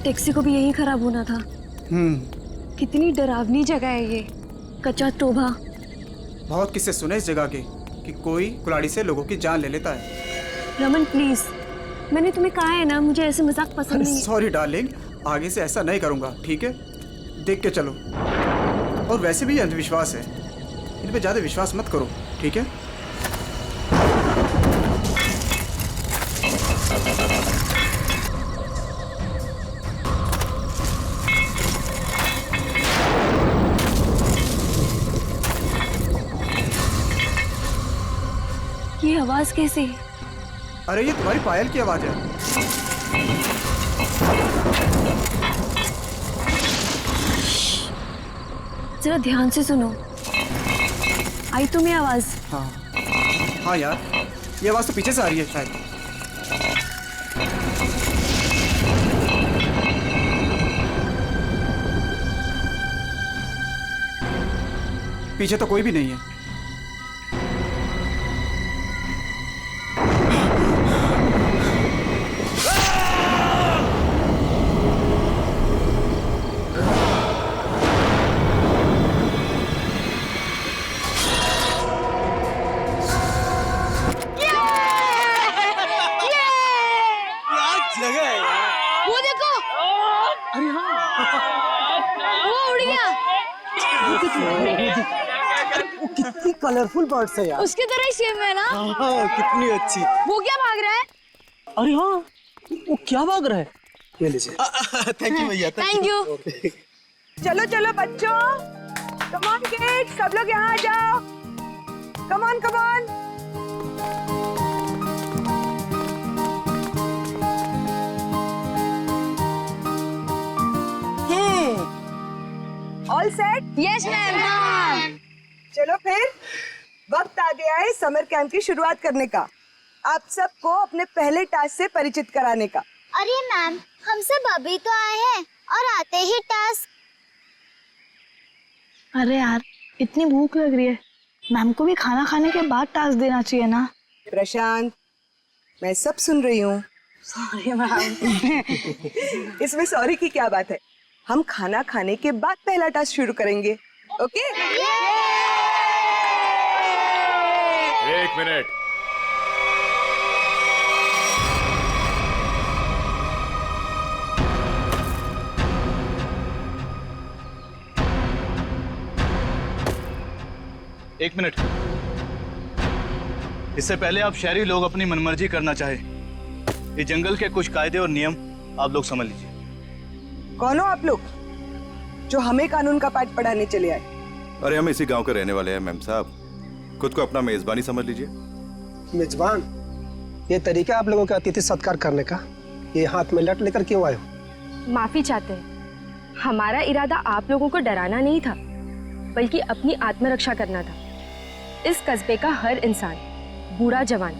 Taxi को भी यही खराब होना था। कितनी डरावनी जगह है ये, कच्चा टोभा। बहुत किस्से सुने इस जगह के कि कोई कुल्हाड़ी से लोगों की जान ले लेता है। रमन प्लीज, मैंने तुम्हें कहा है ना मुझे ऐसे मजाक पसंद नहीं। सॉरी डार्लिंग, आगे से ऐसा नहीं करूंगा, ठीक है? देख के चलो। और वैसे भी ये अंधविश्वास है, इन पे ज्यादा विश्वास मत करो, ठीक है? ये आवाज कैसे? अरे ये तुम्हारी पायल की आवाज है। जरा ध्यान से सुनो, आई तुम्हें आवाज? हाँ यार, ये आवाज तो पीछे से आ रही है शायद। पीछे तो कोई भी नहीं है। वो देखो, अरे हाँ, वो उड़ गया। वो कितनी कलरफुल बर्ड्स है यार। उसकी तरह ही सेम है ना? हाँ, कितनी अच्छी। वो क्या भाग रहा है? अरे हाँ, वो क्या भाग रहा है? ये लीजिए। थैंक यू भैया। Thank you. चलो चलो बच्चों, कम ऑन किड्स, सब लोग यहाँ आ जाओ। Come on come on. All set? Yes ma'am. चलो फिर वक्त आ गया है समर कैंप की शुरुआत करने का। आप सबको अपने पहले टास्क से परिचित कराने का। अरे मैम, हम सब अभी तो आए हैं और आते ही टास्क। अरे यार, इतनी भूख लग रही है, मैम को भी खाना खाने के बाद टास्क देना चाहिए ना। प्रशांत, मैं सब सुन रही हूँ। Sorry ma'am. इसमें सॉरी की क्या बात है? हम खाना खाने के बाद पहला टास्क शुरू करेंगे, ओके? एक मिनट, एक मिनट। इससे पहले आप शहरी लोग अपनी मनमर्जी करना चाहे, ये जंगल के कुछ कायदे और नियम आप लोग समझ लीजिए। कौन हो आप लोग जो हमें कानून का पाठ पढ़ाने चले आए? अरे हम इसी गांव के रहने वाले हैं मैम साहब, खुद को अपना मेजबानी समझ लीजिए। मेजबान? ये तरीका आप लोगों का अतिथि सत्कार करने का, ये हाथ में लट लेकर क्यों आए हो? माफी चाहते हैं, हमारा इरादा आप लोगों को डराना नहीं था, बल्कि अपनी आत्मरक्षा करना था। इस कस्बे का हर इंसान, बूढ़ा जवान,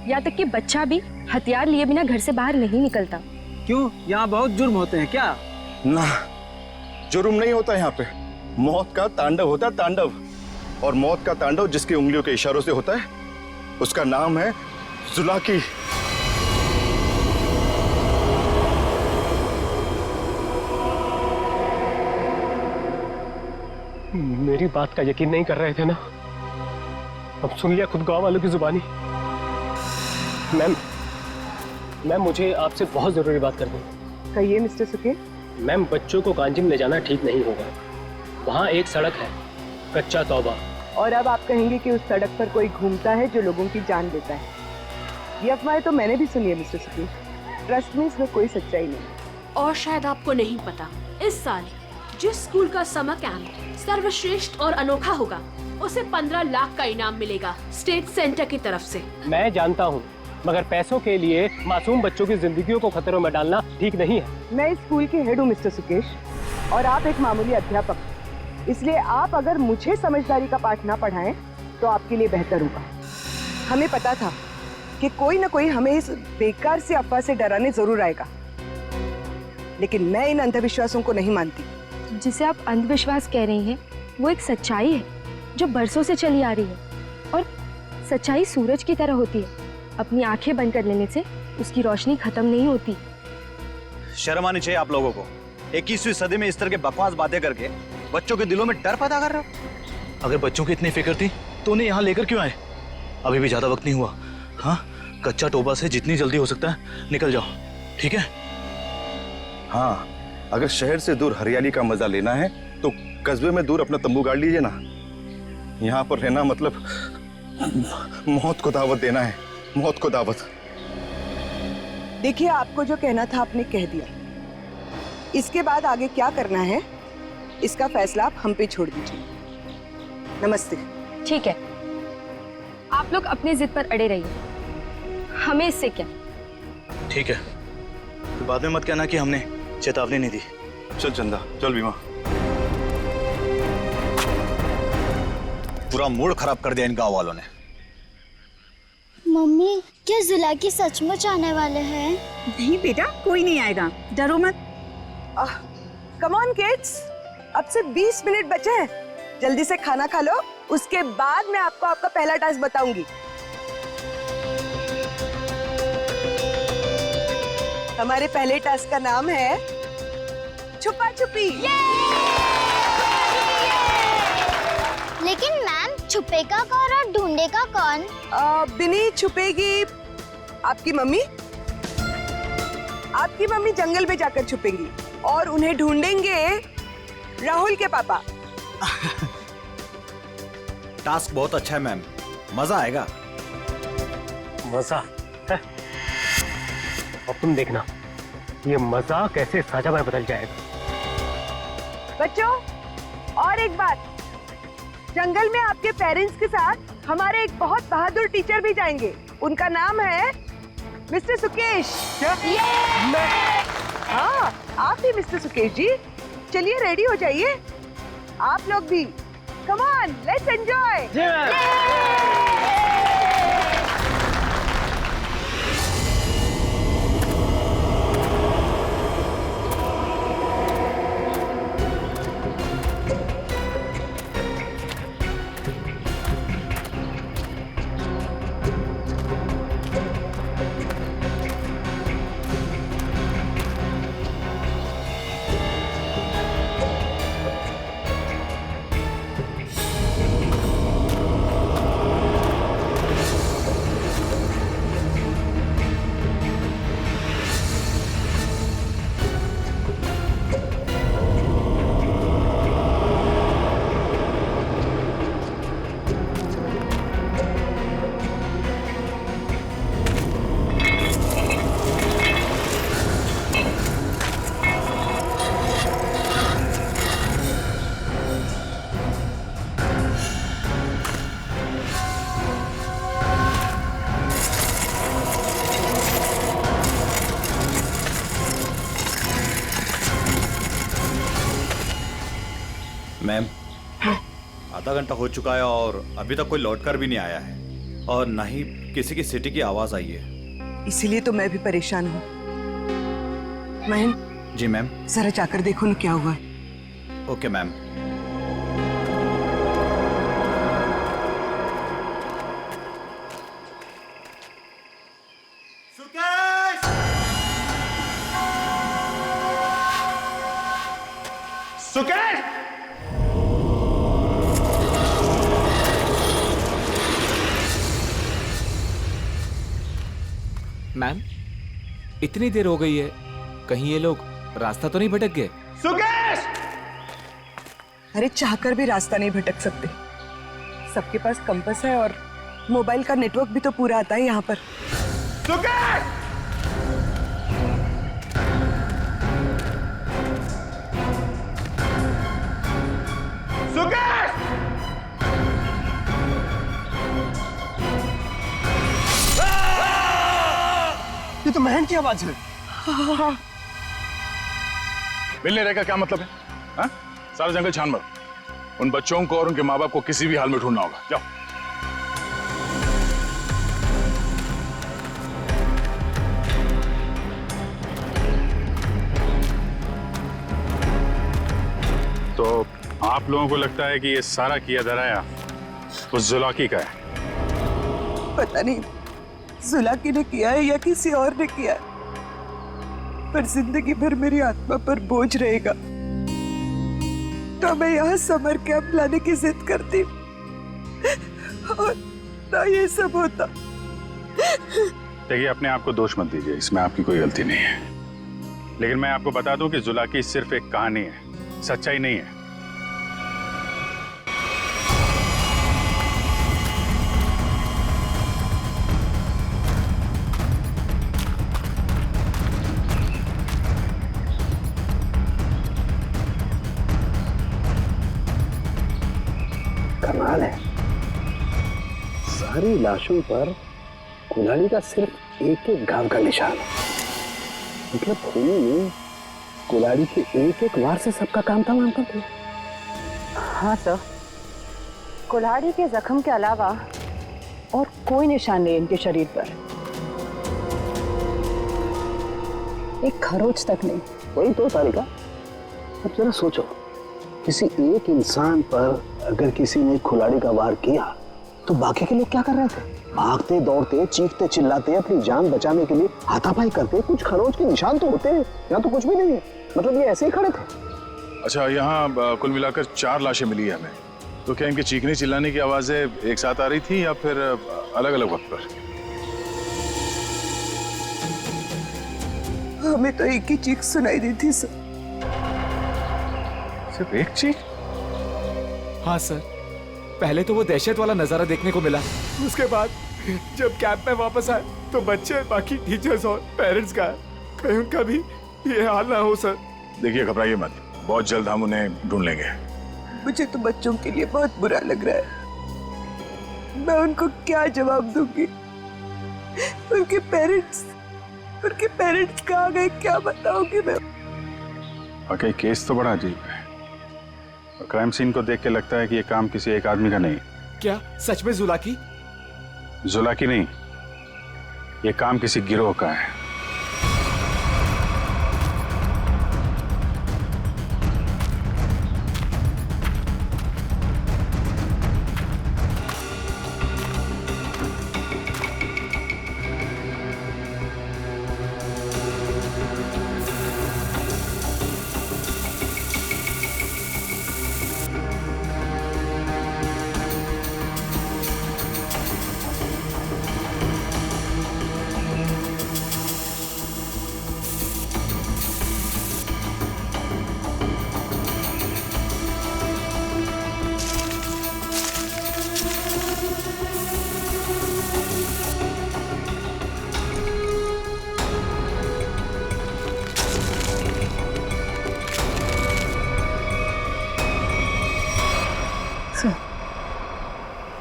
या तक कि बच्चा भी हथियार लिए बिना घर से बाहर नहीं निकलता। क्यों, यहाँ बहुत जुर्म होते हैं क्या? ना, जुर्म नहीं होता यहाँ पे, मौत का तांडव होता है, तांडव। और मौत का तांडव जिसकी उंगलियों के इशारों से होता है, उसका नाम है जुलाकी। मेरी बात का यकीन नहीं कर रहे थे ना? अब सुन लिया खुद गांव वालों की जुबानी। मैम, मुझे आपसे बहुत जरूरी बात करनी है। कहिए मिस्टर सुके। मैम, बच्चों को कांजिम ले जाना ठीक नहीं होगा। वहाँ एक सड़क है, कच्चा तौबा। और अब आप कहेंगे कि उस सड़क पर कोई घूमता है जो लोगों की जान लेता है। ये अफवाहें तो मैंने भी सुनी है मिस्टर सुके। ट्रस्ट में इसमें कोई सच्चाई नहीं। और शायद आपको नहीं पता, इस साल जिस स्कूल का समर कैंप सर्वश्रेष्ठ और अनोखा होगा, उसे 15 लाख का इनाम मिलेगा स्टेट सेंटर की तरफ से। मैं जानता हूँ, मगर पैसों के लिए मासूम बच्चों की जिंदगियों को खतरों में डालना ठीक नहीं है। मैं इस स्कूल की हेड हूँ मिस्टर सुकेश, और आप एक मामूली अध्यापक। इसलिए आप अगर मुझे समझदारी का पाठ ना पढ़ाएं तो आपके लिए बेहतर होगा। हमें पता था कि कोई ना कोई हमें इस बेकार से अफवाह से डराने जरूर आएगा, लेकिन मैं इन अंधविश्वासों को नहीं मानती। जिसे आप अंधविश्वास कह रही हैं, वो एक सच्चाई है जो बरसों से चली आ रही है। और सच्चाई सूरज की तरह होती है, अपनी आंखें बंद कर लेने से उसकी रोशनी खत्म नहीं होती। शर्म आनी चाहिए आप लोगों को। 21वीं सदी में इस तरह के बकवास बातें करके बच्चों के दिलों में डर पैदा कर रहे हो। अगर बच्चों की इतनी फिक्र थी तो उन्हें यहाँ लेकर क्यों आए? अभी भी ज्यादा वक्त नहीं हुआ। हाँ, कच्चा टोबा से जितनी जल्दी हो सकता है निकल जाओ, ठीक है? हाँ, अगर शहर से दूर हरियाली का मजा लेना है तो कस्बे में दूर अपना तंबू गाड़ लीजिए ना। यहाँ पर रहना मतलब मौत को दावत देना है, मौत को दावत। देखिए, आपको जो कहना था आपने कह दिया। इसके बाद आगे क्या करना है इसका फैसला आप हम पे छोड़ दीजिए। नमस्ते। ठीक है, आप लोग अपनी जिद पर अड़े रहिए, हमें इससे क्या। ठीक है, तो बाद में मत कहना कि हमने चेतावनी नहीं दी। चल चंदा, चल बीमा। पूरा मूड खराब कर दिया इन गांव वालों ने। मम्मी, क्या जुलाकी सचमुच आने वाले हैं? नहीं बेटा, कोई नहीं आएगा, डरो मत। कम ऑन किड्स, अब से 20 मिनट बचे हैं। जल्दी से खाना खा लो, उसके बाद मैं आपको आपका पहला टास्क बताऊंगी। हमारे पहले टास्क का नाम है छुपा छुपी। लेकिन मैम, छुपेगा कौन और ढूंढेगा कौन? बिनी छुपेगी आपकी मम्मी। आपकी मम्मी जंगल में जाकर छुपेंगी और उन्हें ढूंढेंगे राहुल के पापा। टास्क बहुत अच्छा है मैम, मजा आएगा। मजा है? अब तुम देखना ये मजा कैसे सजा में बदल जाएगा। बच्चों, और एक बात, जंगल में आपके पेरेंट्स के साथ हमारे एक बहुत बहादुर टीचर भी जाएंगे। उनका नाम है मिस्टर सुकेश। क्या? हाँ, आप ही मिस्टर सुकेश जी। चलिए रेडी हो जाइए, आप लोग भी। Come on, let's enjoy. Ma'am, आधा घंटा हो चुका है और अभी तक कोई लौटकर भी नहीं आया है और ना ही किसी की सीटी की आवाज आई है। इसीलिए तो मैं भी परेशान हूँ। महन। जी मैम। जरा जाकर देखो ना क्या हुआ है। Okay ma'am. सुकेश! मैम, इतनी देर हो गई है, कहीं ये लोग रास्ता तो नहीं भटक गए? सुकेश! अरे चाहकर भी रास्ता नहीं भटक सकते। सबके पास कंपास है और मोबाइल का नेटवर्क भी तो पूरा आता है यहाँ पर। सुकेश! सुकेश! ये तो महन की आवाज है। मिलने रहकर क्या मतलब है? हाँ? सारा जंगल छान मत। उन बच्चों को और उनके माँ बाप को किसी भी हाल में ढूंढना होगा। जाओ। तो आप लोगों को लगता है कि ये सारा किया धराया उस जुलाकी का है? पता नहीं जुलाकी ने किया है या किसी और ने किया है, पर जिंदगी भर मेरी आत्मा पर बोझ रहेगा। तो मैं यहाँ समर कैंप लाने की जिद करती और ना ये सब होता। देखिए, अपने आप को दोष मत दीजिए, इसमें आपकी कोई गलती नहीं है। लेकिन मैं आपको बता दूं कि जुलाकी सिर्फ एक कहानी है, सच्चाई नहीं है। कमाल है, सारी लाशों पर कुल्हाड़ी का सिर्फ एक एक घाव का निशान है। मतलब खूनी ने कुल्हाड़ी के एक एक वार से सबका काम तमाम कर दिया। हाँ सर, कुल्हाड़ी के जख्म के अलावा और कोई निशान नहीं इनके शरीर पर, एक खरोच तक नहीं। वही तो सारिका, अब जरा सोचो, किसी एक इंसान पर अगर किसी ने कुल्हाड़ी का वार किया तो बाकी के लोग क्या कर रहे थे? भागते दौड़ते, चीखते चिल्लाते, अपनी जान बचाने के लिए हाथापाई करते। कुछ खरोच के निशान तो होते हैं, यहाँ तो कुछ भी नहीं है। मतलब ये ऐसे ही खड़े थे। अच्छा, यहाँ कुल मिलाकर 4 लाशें मिली है हमें। तो क्या इनके चीखने चिल्लाने की आवाजें एक साथ आ रही थी या फिर अलग अलग वक्त पर? हमें तो एक ही चीख सुनाई दी थी सर। सिर्फ एक चीख? हाँ सर, पहले तो वो दहशत वाला नजारा देखने को मिला, उसके बाद जब कैंप में वापस आए तो बच्चे, बाकी टीचर्स और पेरेंट्स का कहीं उनका भी ये हाल ना हो सर। देखिए, घबराइए मत, बहुत जल्द हम उन्हें ढूंढ लेंगे। मुझे तो बच्चों के लिए बहुत बुरा लग रहा है। मैं उनको क्या जवाब दूंगी? उनके पेरेंट्स कहाँ गए, क्या बताऊंगी मैं? वाकई केस तो बड़ा अजीब है और क्राइम सीन को देख के लगता है कि ये काम किसी एक आदमी का नहीं। क्या सच में जुलाकी? जुलाकी नहीं, ये काम किसी गिरोह का है।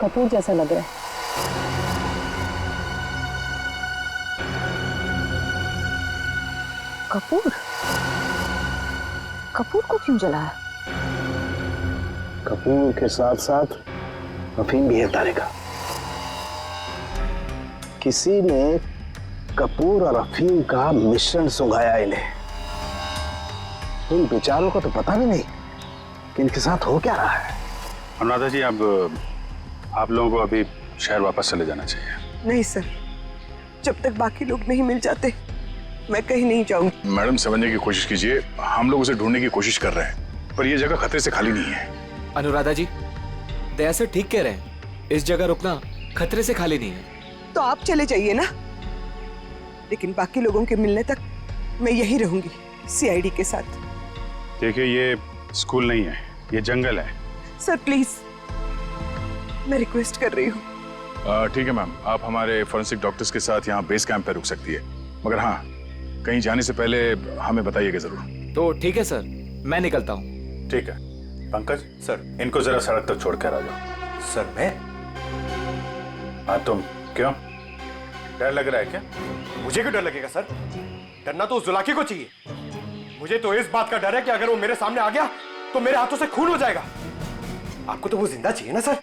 कपूर जैसा लग रहा है। कपूर? कपूर को क्यों जलाया? कपूर के साथ साथ अफीम भी है तारिका। किसी ने कपूर और अफीम का मिश्रण सुंघाया इन्हें। इन बेचारों को तो पता भी नहीं कि इनके साथ हो क्या रहा है। अनुराधा जी, अब आप लोगों को अभी शहर वापस चले जाना चाहिए। नहीं सर, जब तक बाकी लोग नहीं मिल जाते मैं कहीं नहीं जाऊंगी। मैडम, समझने की कोशिश कीजिए, हम लोग उसे ढूंढने की कोशिश कर रहे हैं, पर यह जगह खतरे से खाली नहीं है। अनुराधा जी, दया सर ठीक कह रहे हैं, इस जगह रुकना खतरे से खाली नहीं है। तो आप चले जाइए ना, लेकिन बाकी लोगों के मिलने तक मैं यहीं रहूंगी सीआईडी के साथ। देखिए, ये स्कूल नहीं है, ये जंगल है। सर प्लीज, मैं रिक्वेस्ट कर रही हूँ। ठीक है मैम, आप हमारे फॉरेंसिक डॉक्टर्स के साथ यहाँ बेस कैंप पे रुक सकती है, मगर हाँ, कहीं जाने से पहले हमें बताइएगा जरूर। तो ठीक है सर, मैं निकलता हूँ। ठीक है। पंकज सर, इनको जरा सड़क तक छोड़ कर आ जाओ। सर मैं? हाँ तुम, क्यों? डर लग रहा है क्या? मुझे क्यों डर लगेगा सर? डरना तो उस जुलाकी को चाहिए। मुझे तो इस बात का डर है कि अगर वो मेरे सामने आ गया तो मेरे हाथों से खून हो जाएगा। आपको तो वो जिंदा चाहिए ना सर?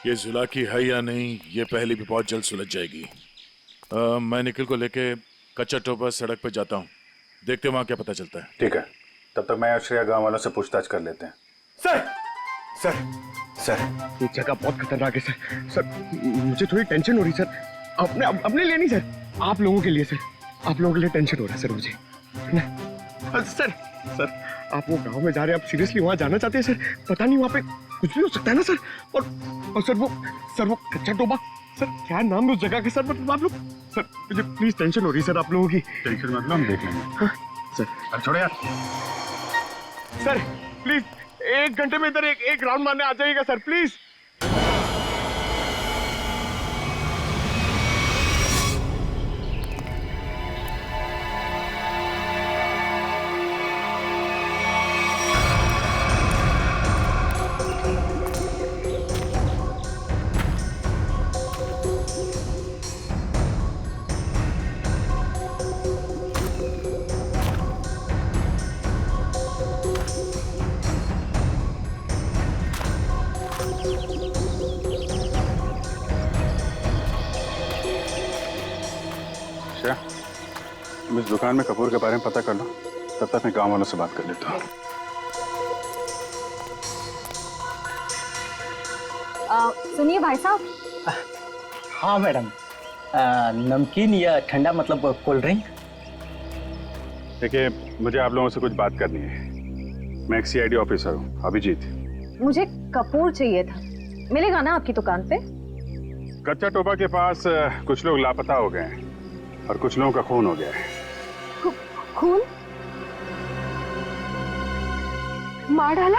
ये जुलाकी है या नहीं, ये पहले भी बहुत जल्द सुलझ जाएगी। मैं निखिल को लेके कच्चा टोपा सड़क पे जाता हूँ, देखते वहां क्या पता चलता है। ठीक है, तब तक मैं और श्रेया गांव वालों से पूछताछ कर लेते हैं। सर सर सर, ये जगह बहुत खतरनाक है सर। सर मुझे थोड़ी टेंशन हो रही सर, अपने लिए नहीं सर, आप लोगों के लिए सर। आप लोगों के लिए टेंशन हो रहा है सर मुझे, है ना? सर आप वो गांव में जा रहे हैं, आप सीरियसली वहां जाना चाहते हैं सर? पता नहीं वहां पे कुछ भी हो सकता है ना सर। और सर वो कच्चा टोबा, सर क्या नाम है उस जगह का सर? मतलब आप लोग, सर मुझे प्लीज टेंशन हो रही है सर आप लोगों की। टेंशन मतलब हम देख लेंगे। हाँ, सर अब छोड़ो यार। सर प्लीज 1 घंटे में इधर एक राउंड मारने आ जाइएगा सर प्लीज। तुम इस दुकान में कपूर के बारे में पता कर लो, तब तक मैं गांव वालों से बात कर लेता हूँ। सुनिए भाई साहब। हाँ मैडम, नमकीन या ठंडा मतलब कोल्ड ड्रिंक? देखिए मुझे आप लोगों से कुछ बात करनी है। मैं एक सीआईडी ऑफिसर हूँ, अभिजीत। मुझे कपूर चाहिए था, मिलेगा ना आपकी दुकान पे? कच्चा टोबा के पास कुछ लोग लापता हो गए हैं और कुछ लोगों का खून हो गया है। खून? मार डाला?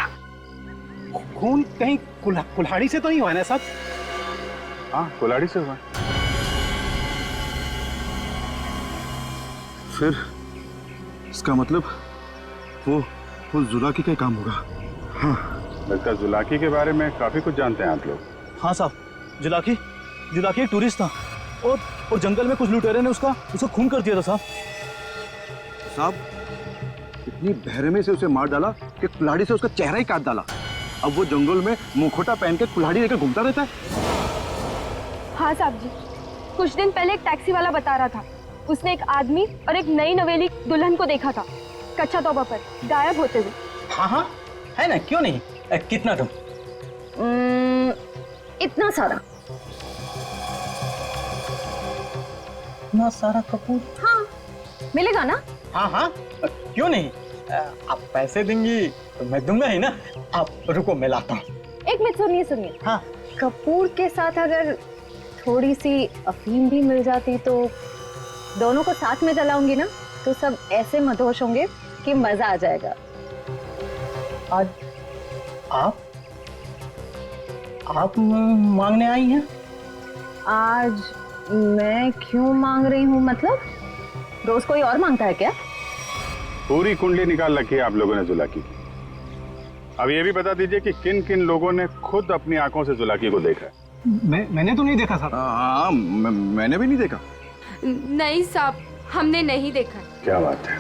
खून कहीं कुल्हाड़ी से तो नहीं हुआ ना साहब? हाँ कुल्हाड़ी से हुआ। फिर इसका मतलब वो जुलाकी का काम होगा। हाँ लगता है जुलाकी के बारे में काफी कुछ जानते हैं आप लोग। हाँ साहब, जुलाकी एक टूरिस्ट था और जंगल में कुछ लुटेरे ने उसका खून कर दिया था साहब। इतनी बहरमी से उसे मार डाला कि कुल्हाड़ी से उसका चेहरा ही काट डाला। अब वो जंगल में मुखौटा पहन के कुल्हाड़ी लेकर घूमता रहता है। हाँ साहब जी, कुछ दिन पहले एक टैक्सी वाला बता रहा था उसने एक आदमी और एक नई नवेली दुल्हन को देखा था कच्चा तोबा पर गायब होते हुए। हाँ है ना, क्यों नहीं। कितना तुम? इतना सारा। इतना सारा कपूर? हाँ मिलेगा ना? हाँ क्यों नहीं। आप पैसे देंगी तो मैं दूंगा ही ना। आप रुको मैं लाता हूँ। एक मिनट सुनिए। हाँ कपूर के साथ अगर थोड़ी सी अफीम भी मिल जाती तो दोनों को साथ में जलाऊंगी ना, तो सब ऐसे मदहोश होंगे कि मजा आ जाएगा। आज आप मांगने आई हैं? आज मैं क्यों मांग रही हूँ मतलब? रोज कोई और मांगता है क्या? पूरी कुंडली निकाल रखी है आप लोगों ने जुलाकी की। अब ये भी बता दीजिए कि किन किन लोगों ने खुद अपनी आंखों से जुलाकी को देखा है? मैंने तो नहीं देखा साहब। हाँ मैंने भी नहीं देखा। नहीं साहब, हमने नहीं देखा। क्या बात है,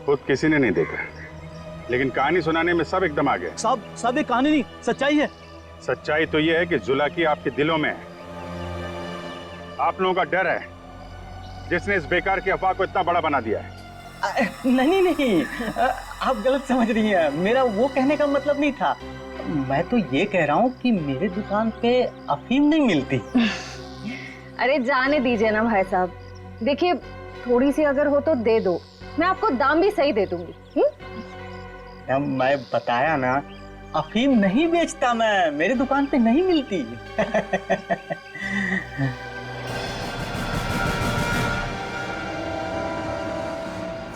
खुद किसी ने नहीं देखा, लेकिन कहानी सुनाने में सब एकदम आ गए। साहब ये कहानी नहीं, सच्चाई है। सच्चाई तो ये है कि जुलाकी आपके दिलों में है। आप लोगों का डर है जिसने इस बेकार की अफवाह को इतना बड़ा बना दिया है। नहीं आप गलत समझ रही हैं। मेरा वो कहने का मतलब नहीं था। मैं तो ये कह रहा हूँ कि मेरे दुकान पे अफीम नहीं मिलती। अरे जाने दीजिए ना भाई साहब, देखिए थोड़ी सी अगर हो तो दे दो, मैं आपको दाम भी सही दे दूंगी। मैं बताया ना, अफीम नहीं बेचता मैं, मेरे दुकान पे नहीं मिलती।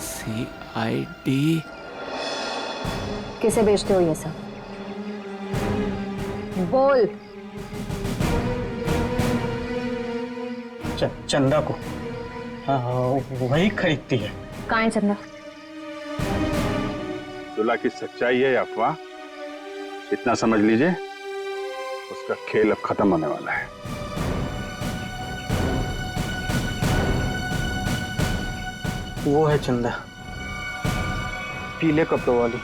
CID किसे बेचते हो ये सब? बोल। चंदा को। हाँ वही खरीदती है। कहाँ है चंदा? जुला की सच्चाई है या अफवाह, इतना समझ लीजिए, उसका खेल अब खत्म होने वाला है। वो है चंदा, पीले कपड़ों वाली।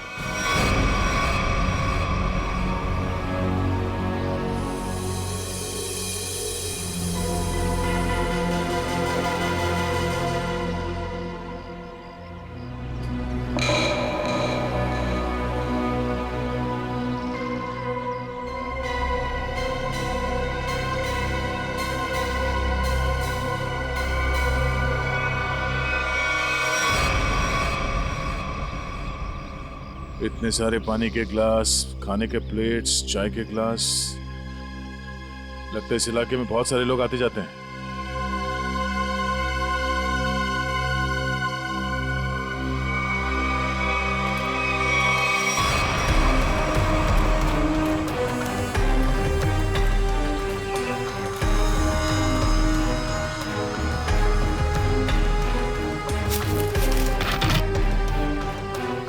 इतने सारे पानी के ग्लास, खाने के प्लेट्स, चाय के ग्लास। लगता है इस इलाके में बहुत सारे लोग आते जाते हैं।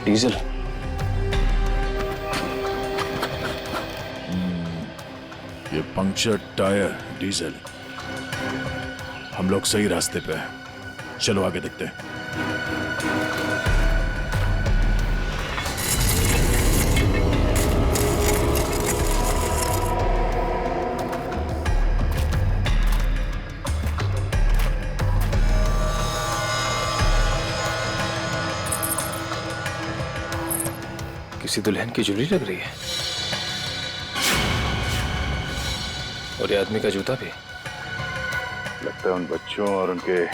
डीजल। ये पंक्चर टायर, डीजल। हम लोग सही रास्ते पे हैं। चलो आगे देखते हैं। किसी दुल्हन की ज्वेलरी लग रही है और ये आदमी का जूता भी। लगता है उन बच्चों और उनके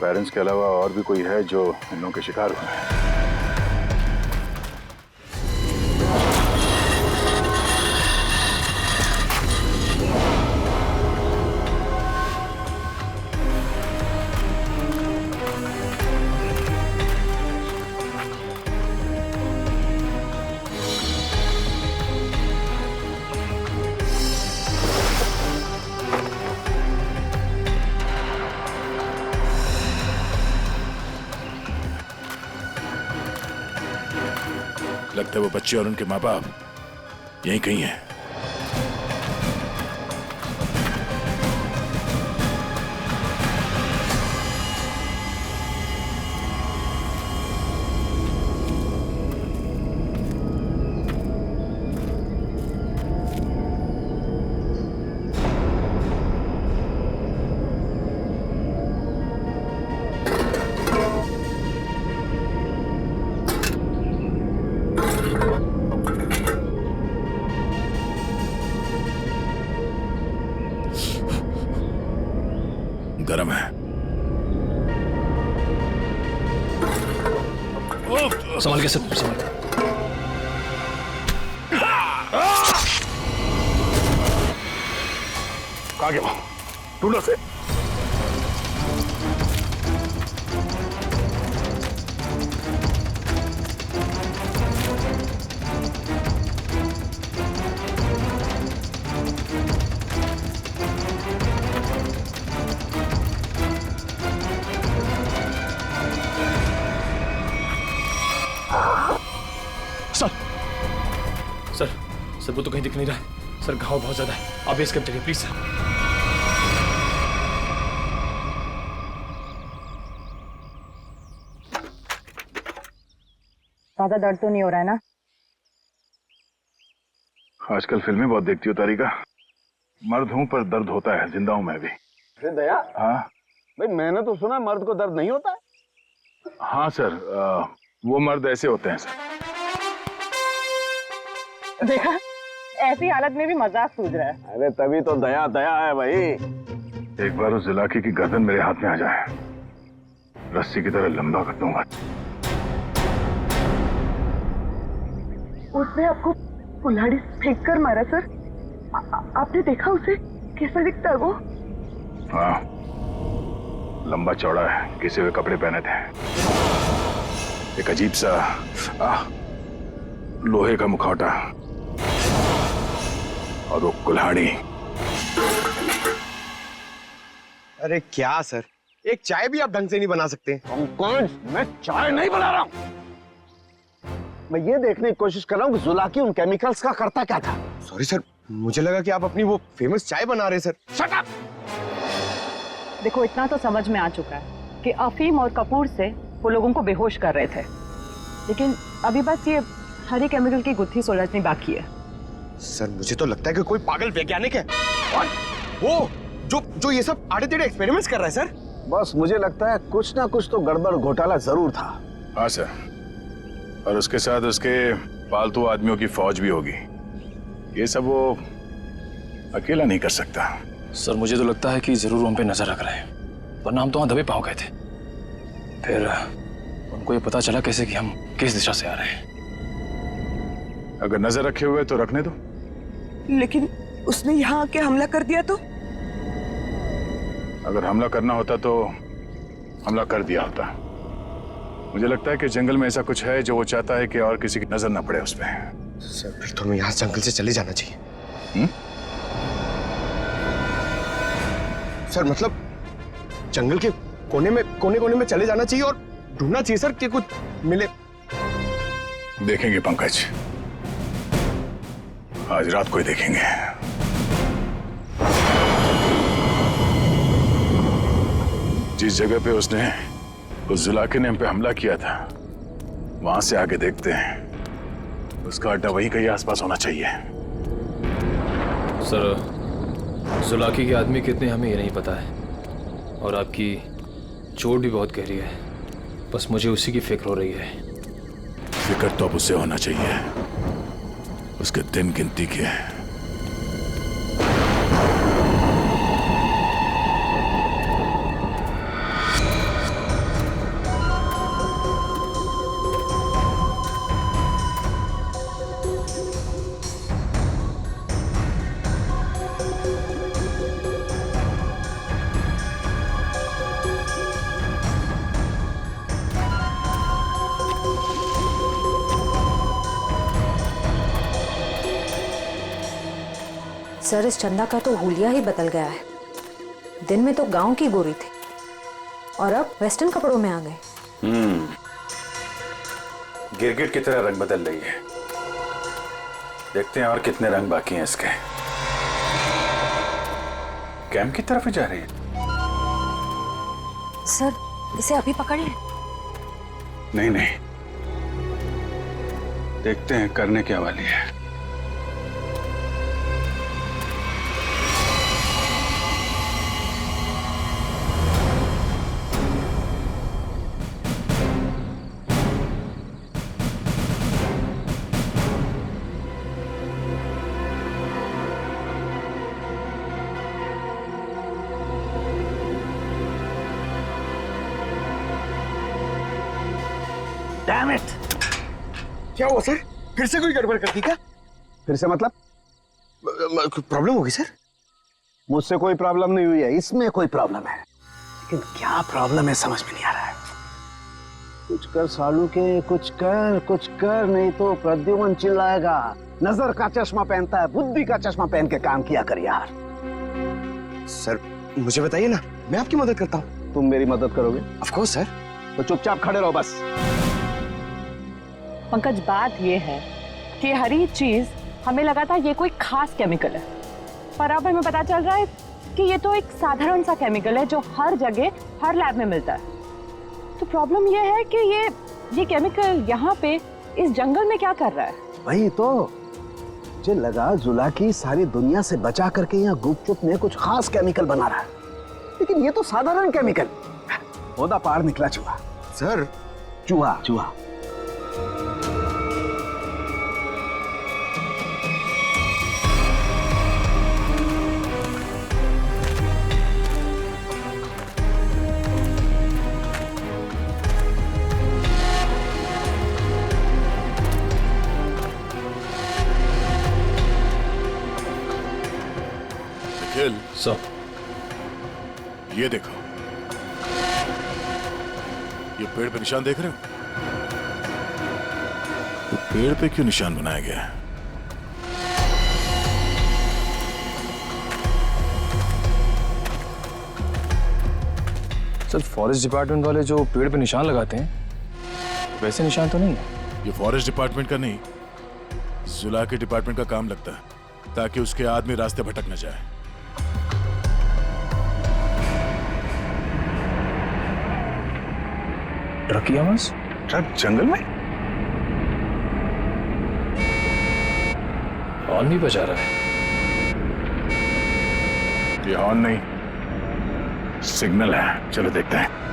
पेरेंट्स के अलावा और भी कोई है जो इन लोगों के शिकार हुए हैं। लगता है वो बच्चे और उनके माँ बाप यहीं कहीं हैं। गरम है। संभाल के सर, संभाल। कहाँ गया वो? ढूंढो से। सर वो तो कहीं दिख नहीं रहा है सर। घाव बहुत ज्यादा है। आप एस्केप करिए प्लीज सर। ज्यादा दर्द तो नहीं हो रहा है ना? आजकल फिल्में बहुत देखती हो तारिका। मर्द हूं पर दर्द होता है। जिंदा हूं मैं भी। दया। हाँ भाई मैंने तो सुना मर्द को दर्द नहीं होता है। हाँ सर, वो मर्द ऐसे होते हैं सर। देखा, ऐसी हालत में भी मजाक सूझ रहा है। अरे तभी तो दया दया है भाई। एक बार उस इलाके की गर्दन मेरे हाथ में आ जाए, रस्सी की तरह लंबा कर दूंगा। उसने आपको कुल्हाड़ी फेंक कर मारा सर? आपने देखा उसे? कैसा दिखता है वो? हाँ, लंबा चौड़ा है, घिसे हुए कपड़े पहने थे, एक अजीब सा लोहे का मुखौटा और वो कुल्हाड़ी। अरे क्या सर, एक चाय भी आप ढंग से नहीं बना सकते? कौन? मैं चाय नहीं बना रहा हूं। मैं ये देखने की कोशिश कर रहा हूँ कि जुलाकी उन केमिकल्स का करता क्या था। सॉरी सर, मुझे लगा कि आप अपनी वो फेमस चाय बना रहे सर। Shut up! देखो इतना तो समझ में आ चुका है कि अफीम और कपूर से वो लोगों को बेहोश कर रहे थे, लेकिन अभी बस ये हरी केमिकल की गुत्थी सुलझनी बाकी है। सर मुझे तो लगता है कि कोई पागल वैज्ञानिक है और वो जो ये सब आड़े टेढ़े एक्सपेरिमेंट्स कर रहा है सर। बस मुझे लगता है कुछ ना कुछ तो गड़बड़ घोटाला जरूर था। हाँ सर, और उसके साथ उसके पालतू आदमियों की फौज भी होगी। ये सब वो अकेला नहीं कर सकता। सर मुझे तो लगता है कि जरूर उन पे नजर रख रहे हैं, वरना हम तो वहां दबे पांव गए थे। फिर उनको ये पता चला कैसे कि हम किस दिशा से आ रहे हैं। अगर नजर रखे हुए तो रखने दो। लेकिन उसने यहाँ आके हमला कर दिया तो? अगर हमला करना होता तो हमला कर दिया होता। मुझे लगता है कि जंगल में ऐसा कुछ है जो वो चाहता है कि और किसी की नजर ना पड़े उस पर। सर फिर तो हमें यहाँ जंगल से चले जाना चाहिए। सर मतलब जंगल के कोने में चले जाना चाहिए और ढूंढना चाहिए सर कि कुछ मिले। देखेंगे पंकज, आज रात को ही देखेंगे। जिस जगह पे उसने उस जुलाके ने हम पे हमला किया था वहां से आगे देखते हैं। उसका अड्डा वहीं कहीं आसपास होना चाहिए। सर जुलाकी के आदमी कितने हमें ये नहीं पता है, और आपकी चोट भी बहुत गहरी है। बस मुझे उसी की फिक्र हो रही है। फिक्र तो अब उससे होना चाहिए, उसके दिन गिनती के। सर इस चंदा का तो हुलिया ही बदल गया है। दिन में तो गांव की गोरी थी और अब वेस्टर्न कपड़ों में आ गए। गिरगिट की तरह रंग बदल रही है। देखते हैं और कितने रंग बाकी हैं इसके। कैंप की तरफ ही जा रही है। सर इसे अभी पकड़े? नहीं नहीं, देखते हैं करने क्या वाली है। Damn it! क्या हुआ सर? फिर से कोई गड़बड़ कर दी क्या? फिर से मतलब? प्रॉब्लम होगी सर? मुझसे कोई प्रॉब्लम नहीं हुई है, इसमें कोई प्रॉब्लम है। लेकिन क्या प्रॉब्लम है समझ में नहीं आ रहा है। कुछ कर सालू के, कुछ कर नहीं तो प्रद्युमन चिल्लाएगा। नजर का चश्मा पहनता है, बुद्धि का चश्मा पहन के काम किया कर यार। सर मुझे बताइए ना, मैं आपकी मदद करता हूँ। तुम मेरी मदद करोगे? Of course sir. तो चुपचाप खड़े रहो बस। पंकज बात ये है कि हर एक चीज हमें लगा था ये कोई खास केमिकल है, पर अब हमें पता चल रहा है कि ये तो एक साधारण सा केमिकल है जो हर जगह हर लैब में मिलता है। तो प्रॉब्लम ये है कि ये केमिकल यहाँ पे इस जंगल में क्या कर रहा है? वही तो मुझे लगा जुलाकी सारी दुनिया से बचा करके यहाँ गुपचुप में कुछ खास केमिकल बना रहा है, लेकिन ये तो साधारण केमिकल। ओदा पार निकला चूहा। सर चूहा चूहा। निखिल सर, ये देखो, ये पेड़ पे निशान देख रहे हो? तो पेड़ पे क्यों निशान बनाया गया है? सर फॉरेस्ट डिपार्टमेंट वाले जो पेड़ पे निशान लगाते हैं वैसे निशान तो नहीं है। ये फॉरेस्ट डिपार्टमेंट का नहीं, जुला के डिपार्टमेंट का काम लगता है, ताकि उसके आदमी रास्ते भटक न जाए। ट्रक की आवाज? ट्रक जंगल में? हॉर्न भी बजा रहा है। ये हॉर्न नहीं, सिग्नल है। चलो देखते हैं।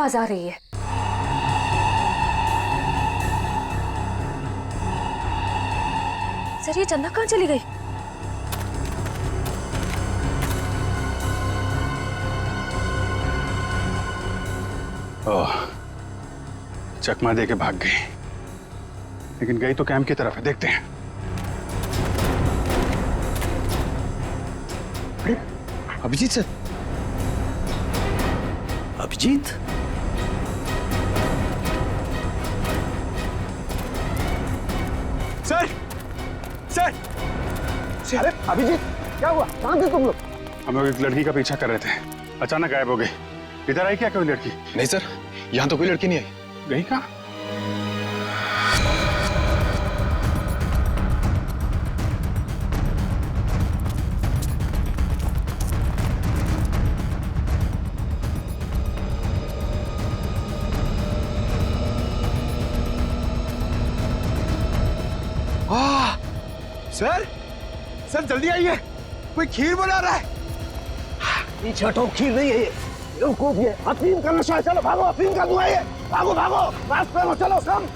आवाज आ रही है। सर ये चंदा कहाँ चली गई? ओह, चकमा दे के भाग गई, लेकिन गई तो कैंप की तरफ है, देखते हैं। अरे Abhijit sir, Abhijit, sir sir अरे अभिजीत, क्या हुआ? कहाँ थे तुम लोग? हम लोग एक लड़की का पीछा कर रहे थे, अचानक गायब हो गई। इधर आई क्या कोई लड़की? नहीं सर, यहाँ तो कोई लड़की नहीं आई। गई कहाँ? सर, सर जल्दी आइए, कोई खीर बना रहा है। पीछे हटो, खीर नहीं है ये, बेवकूफ ये अफीम का नशा है। चलो भागो, अफीम का धुआं है, भागो भागो, रास्ते में चलो सब।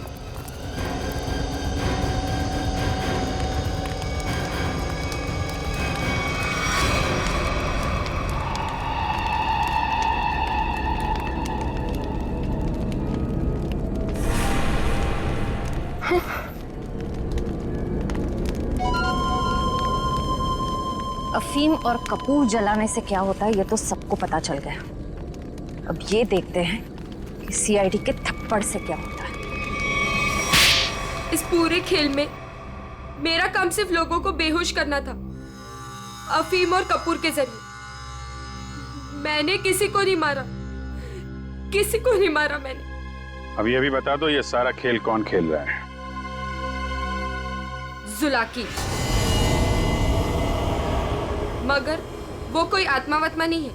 अफीम और कपूर जलाने से क्या होता है ये तो सबको पता चल गया। अब ये देखते हैं कि सीआईडी के थप्पड़ से क्या होता है। इस पूरे खेल में मेरा काम सिर्फ लोगों को बेहोश करना था, अफीम और कपूर के जरिए। मैंने किसी को नहीं मारा, किसी को नहीं मारा मैंने। अब ये भी बता दो, ये सारा खेल कौन खेल रहा है? जुलाकी। मगर वो कोई आत्मा वत्मा नहीं है,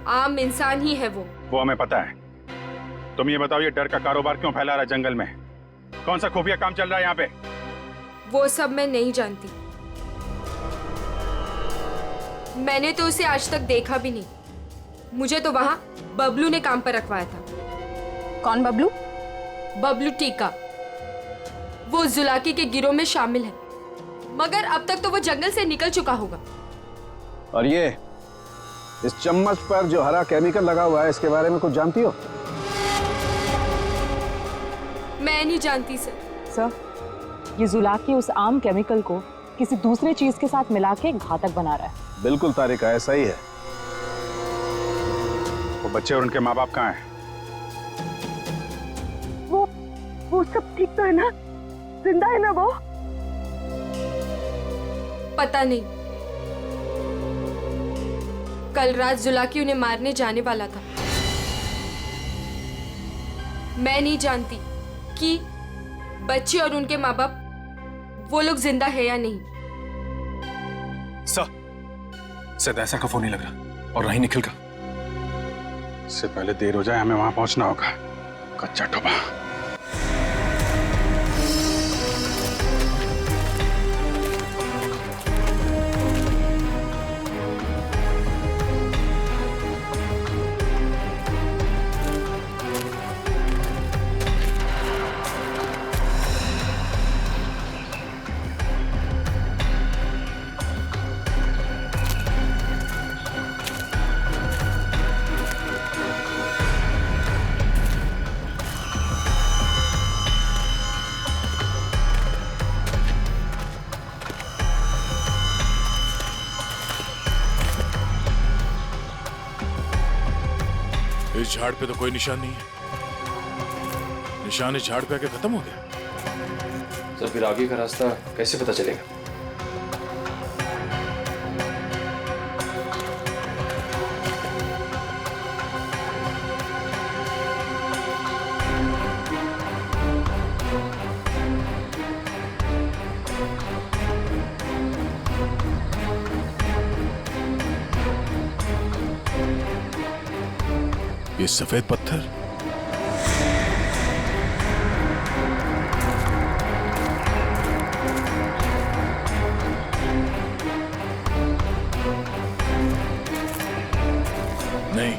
आम इंसान ही है वो हमें पता है। तुम ये बताओ, ये डर का कारोबार क्यों फैला रहा है जंगल में? कौन सा खुफिया काम चल रहा है यहाँ पे? वो सब मैं नहीं जानती, मैंने तो उसे आज तक देखा भी नहीं। मुझे तो वहां बबलू ने काम पर रखवाया था। कौन बबलू? बबलू टीका। वो जुलाकी के गिरोह में शामिल है, मगर अब तक तो वो जंगल से निकल चुका होगा। और ये इस चम्मच पर जो हरा केमिकल लगा हुआ है, इसके बारे में कुछ जानती हो? मैं नहीं जानती सर। सर, ये जुलाकी उस आम केमिकल को किसी दूसरे चीज के साथ मिला के घातक बना रहा है। बिल्कुल तारिका, ऐसा ही है। वो बच्चे और उनके माँ बाप कहाँ हैं? वो सब ठीक तो है ना? जिंदा है ना वो? पता नहीं, कल रात जुलाकी उन्हें मारने जाने वाला था। मैं नहीं जानती कि बच्चे और उनके माँ बाप वो लोग जिंदा है या नहीं। सर ऐसा का फोन नहीं लग रहा, और नहीं निखिल का। इससे पहले देर हो जाए, हमें वहां पहुंचना होगा। कच्चा टोपा। इस झाड़ पे तो कोई निशान नहीं है। निशान इस झाड़ पे आके खत्म हो गया। सर फिर आगे का रास्ता कैसे पता चलेगा? ये सफेद पत्थर, नहीं,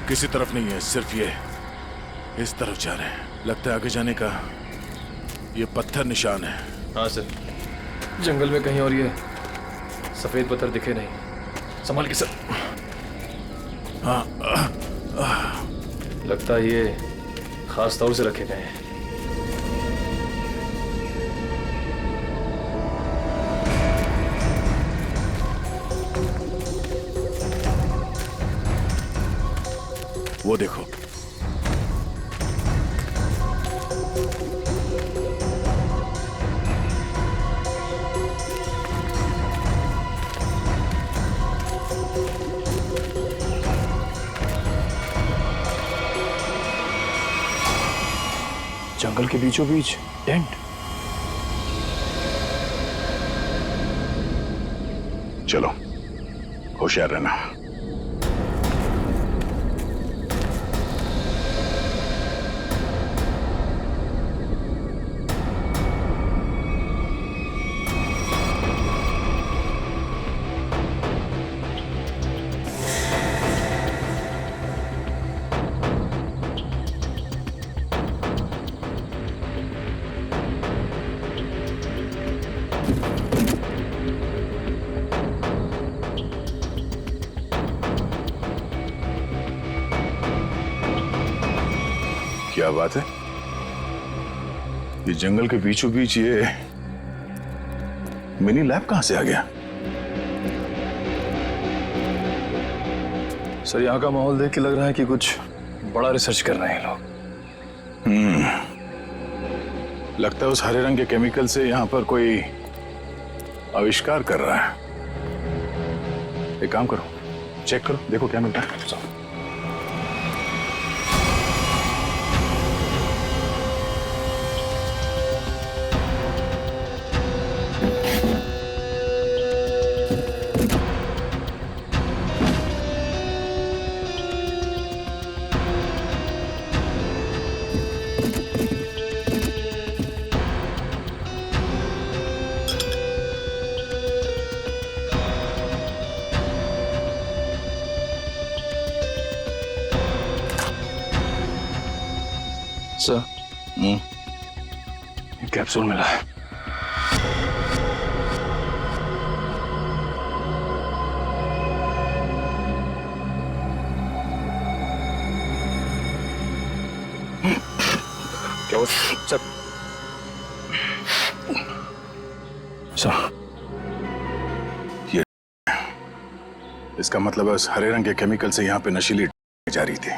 किसी तरफ नहीं है, सिर्फ ये इस तरफ जा रहे हैं। लगता है आगे जाने का ये पत्थर निशान है। हाँ सर, जंगल में कहीं और ये सफेद पत्थर दिखे नहीं। संभाल के सर। हाँ, लगता है ये खास तौर से रखे गए हैं। वो देखो, जंगल के बीचों बीच टेंट। चलो होशियार रहना। क्या बात है, ये जंगल के बीचों बीच ये मिनी लैब कहां से आ गया? सर यहाँ का माहौल देख के लग रहा है कि कुछ बड़ा रिसर्च कर रहे हैं लोग। लगता है उस हरे रंग के केमिकल से यहाँ पर कोई आविष्कार कर रहा है। एक काम करो, चेक करो, देखो क्या मिलता है। चलो। सर, कैप्सूल मिला है। क्या हुआ सर? सर, ये इसका मतलब है उस हरे रंग के केमिकल से यहाँ पे नशीली जा रही थी।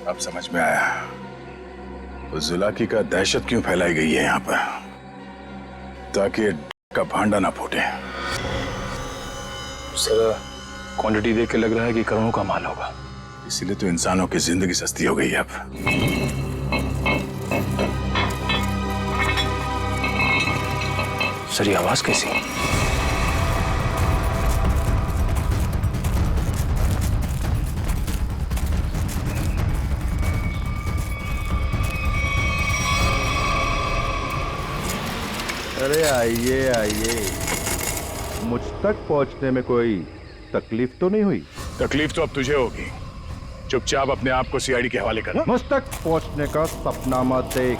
अब समझ में आया उस जुलाकी का दहशत क्यों फैलाई गई है यहाँ पर, ताकि का भांडा ना फूटे। सर, क्वांटिटी देख के लग रहा है कि करोड़ों का माल होगा। इसीलिए तो इंसानों की जिंदगी सस्ती हो गई है अब। सर, ये आवाज कैसी? अरे आइए आइए, मुझ तक पहुंचने में कोई तकलीफ तो नहीं हुई? तकलीफ तो अब तुझे होगी। चुपचाप अपने आप को सीआईडी के हवाले कर। मुझ तक पहुंचने का सपना मत देख,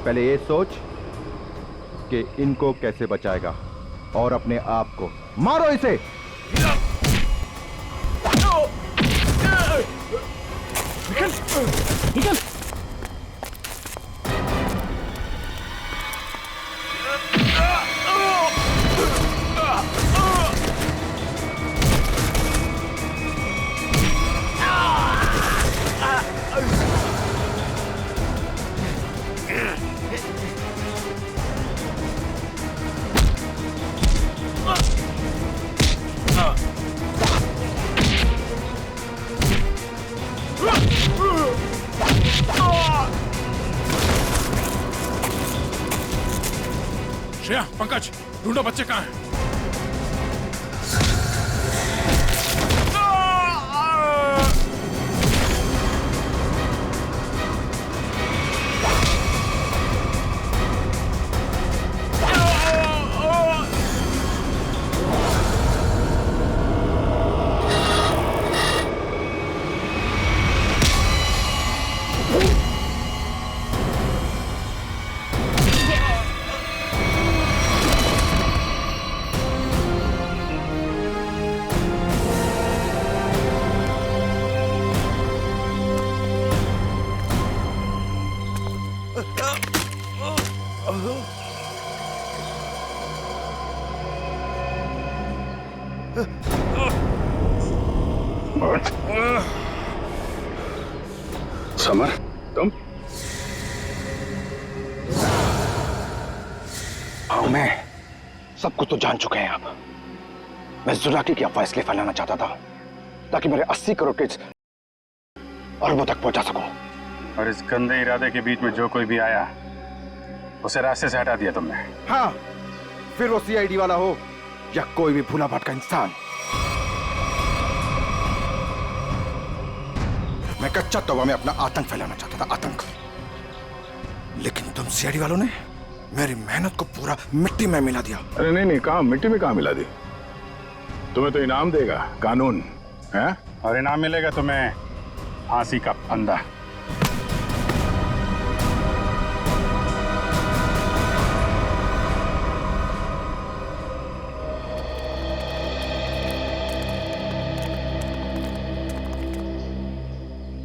पहले ये सोच कि इनको कैसे बचाएगा और अपने आप को। मारो इसे। निकल, निकल। श्रेया, पंकज, ढूंढो बच्चे कहाँ हैं। समर, तुम? हाँ, मैं सब कुछ तो जान चुके हैं आप। मैं जुलाकी की अफवाह इसलिए फैलाना चाहता था ताकि मेरे 80 करोड़ के अरबों तक पहुंचा सकूं। और इस गंदे इरादे के बीच में जो कोई भी आया उसे रास्ते से हटा दिया तुमने। हाँ, फिर वो सीआईडी वाला हो या कोई भी भूला भटका इंसान। मैं कच्चा तौबा में अपना आतंक फैलाना चाहता था, आतंक। लेकिन तुम सीआईडी वालों ने मेरी मेहनत को पूरा मिट्टी में मिला दिया। अरे नहीं नहीं, कहाँ मिट्टी में कहाँ मिला दी? तुम्हें तो इनाम देगा कानून, है? और इनाम मिलेगा तुम्हें फांसी का फंदा।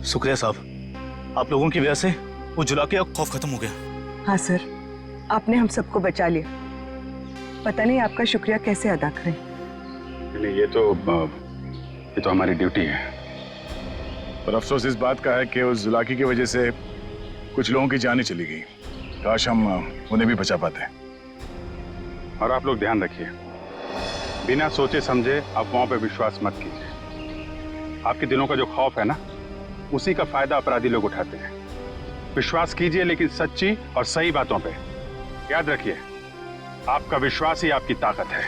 शुक्रिया साहब, आप लोगों की वजह से वो जुलाकी का खौफ खत्म हो गया। हाँ सर, आपने हम सबको बचा लिया। पता नहीं आपका शुक्रिया कैसे अदा करें। नहीं, ये तो हमारी ड्यूटी है। पर अफसोस इस बात का है कि उस जुलाकी की वजह से कुछ लोगों की जानें चली गई। काश हम उन्हें भी बचा पाते। और आप लोग ध्यान रखिए, बिना सोचे समझे अफवाहों पर विश्वास मत कीजिए। आपके दिलों का जो खौफ है ना, उसी का फायदा अपराधी लोग उठाते हैं। विश्वास कीजिए लेकिन सच्ची और सही बातों पे। याद रखिए, आपका विश्वास ही आपकी ताकत है।